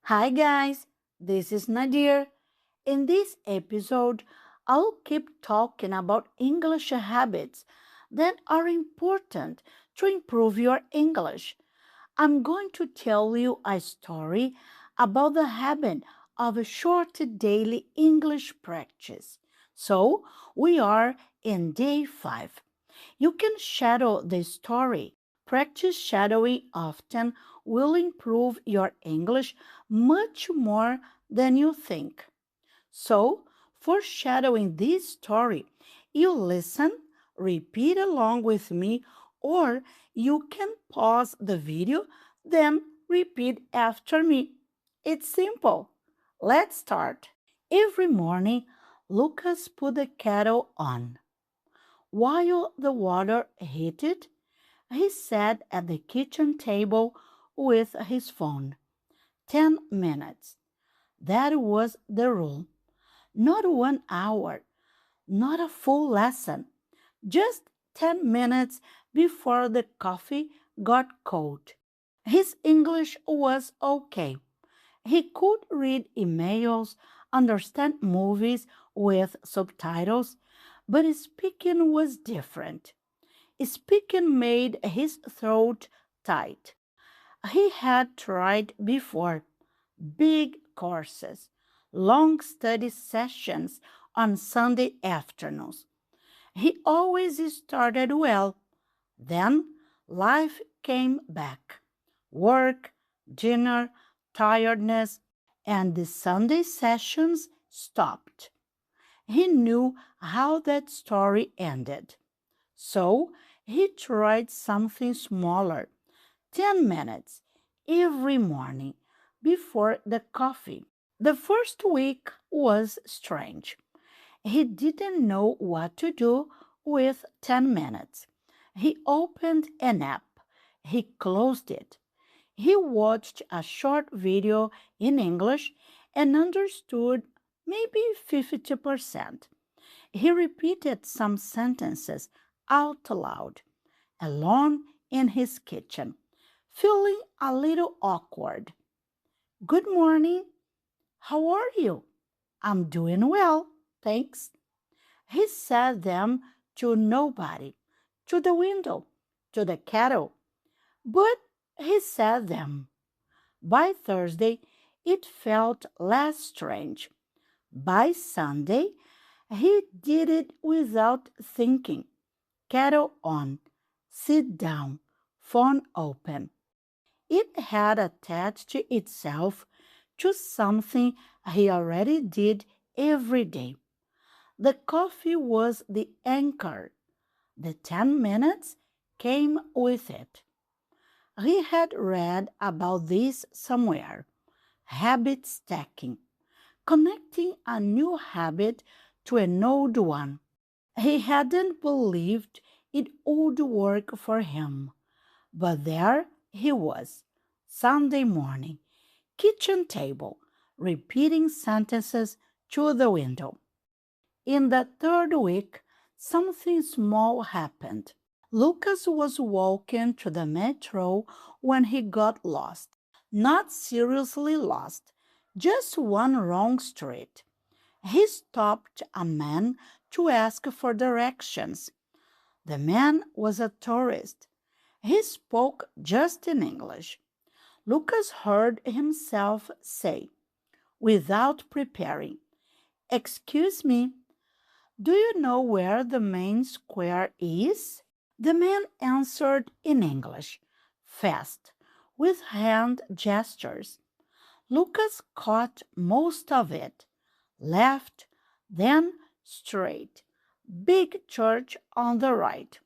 Hi guys, this is Nadir. In this episode, I'll keep talking about English habits that are important to improve your English. I'm going to tell you a story about the habit of a short daily English practice. So, we are in day 5. You can shadow the story. Practice shadowing often will improve your English much more than you think. So, for shadowing this story, you listen, repeat along with me, or you can pause the video, then repeat after me. It's simple. Let's start. Every morning, Lucas put the kettle on. While the water heated, he sat at the kitchen table with his phone. 10 minutes. That was the rule. Not 1 hour, not a full lesson, just 10 minutes before the coffee got cold. His English was okay. He could read emails, understand movies with subtitles, but speaking was different. Speaking made his throat tight. He had tried before big courses, long study sessions on Sunday afternoons. He always started well. Then life came back. Work, dinner, tiredness, and the Sunday sessions stopped. He knew how that story ended. So he tried something smaller, 10 minutes every morning before the coffee. The first week was strange. He didn't know what to do with 10 minutes. He opened an app. He closed it. He watched a short video in English and understood maybe 50%. He repeated some sentences out loud, alone in his kitchen, feeling a little awkward. Good morning. How are you? I'm doing well, thanks. He said them to nobody, to the window, to the kettle, but he said them. By Thursday, it felt less strange. By Sunday, he did it without thinking. Kettle on, sit down, phone open. It had attached itself to something he already did every day. The coffee was the anchor. The 10 minutes came with it. He had read about this somewhere. Habit stacking, connecting a new habit to an old one. He hadn't believed it would work for him, but there he was, Sunday morning, kitchen table, repeating sentences to the window. In the third week, something small happened. Lucas was walking to the metro when he got lost. Not seriously lost, just one wrong street. He stopped a man to ask for directions. The man was a tourist. He spoke just in English. Lucas heard himself say, without preparing, "Excuse me, do you know where the main square is?" The man answered in English, fast, with hand gestures. Lucas caught most of it, left, then straight. Big church on the right.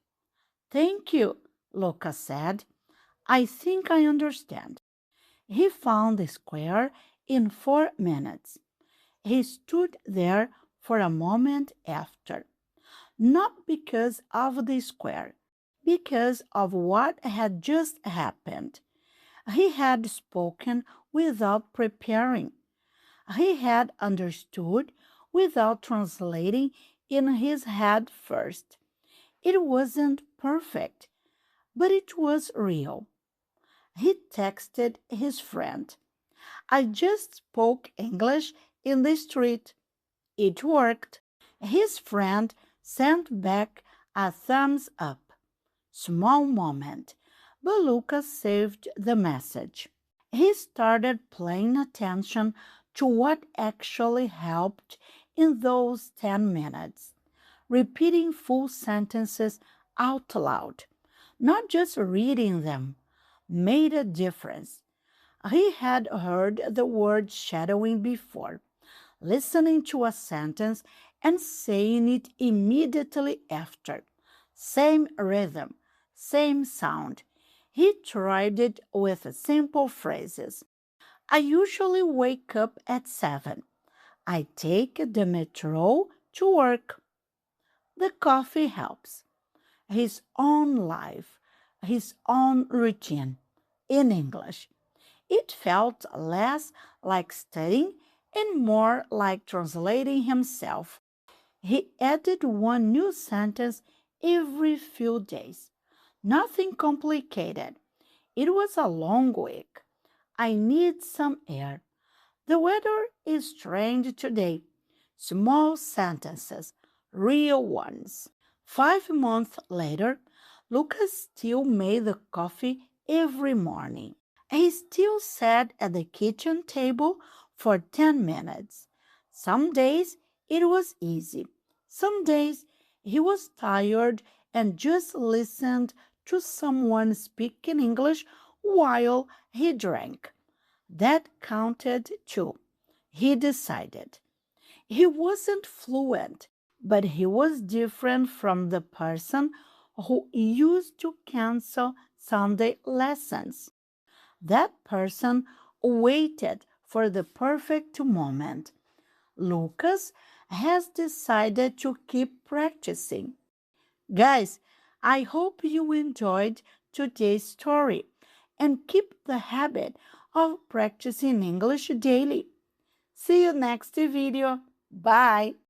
"Thank you," Lucas said. "I think I understand." He found the square in 4 minutes. He stood there for a moment after, not because of the square, because of what had just happened. He had spoken without preparing. He had understood without translating in his head first. It wasn't perfect, but it was real. He texted his friend, I just spoke English in the street. It worked. His friend sent back a thumbs up. Small moment, but Lucas saved the message. He started paying attention to what actually helped in those 10 minutes, repeating full sentences out loud, not just reading them, made a difference. He had heard the word shadowing before, listening to a sentence and saying it immediately after. Same rhythm, same sound. He tried it with simple phrases. I usually wake up at 7. I take the metro to work. The coffee helps. His own life, his own routine in English. It felt less like studying and more like translating himself. He added one new sentence every few days. Nothing complicated. It was a long week. I need some air. The weather is strange today. Small sentences, real ones. 5 months later, Lucas still made the coffee every morning. He still sat at the kitchen table for 10 minutes. Some days it was easy. Some days he was tired and just listened to someone speak in English while he drank. That counted too, he decided. He wasn't fluent, but he was different from the person who used to cancel Sunday lessons. That person waited for the perfect moment. Lucas has decided to keep practicing. Guys, I hope you enjoyed today's story and keep the habit of practicing English daily. See you next video. Bye.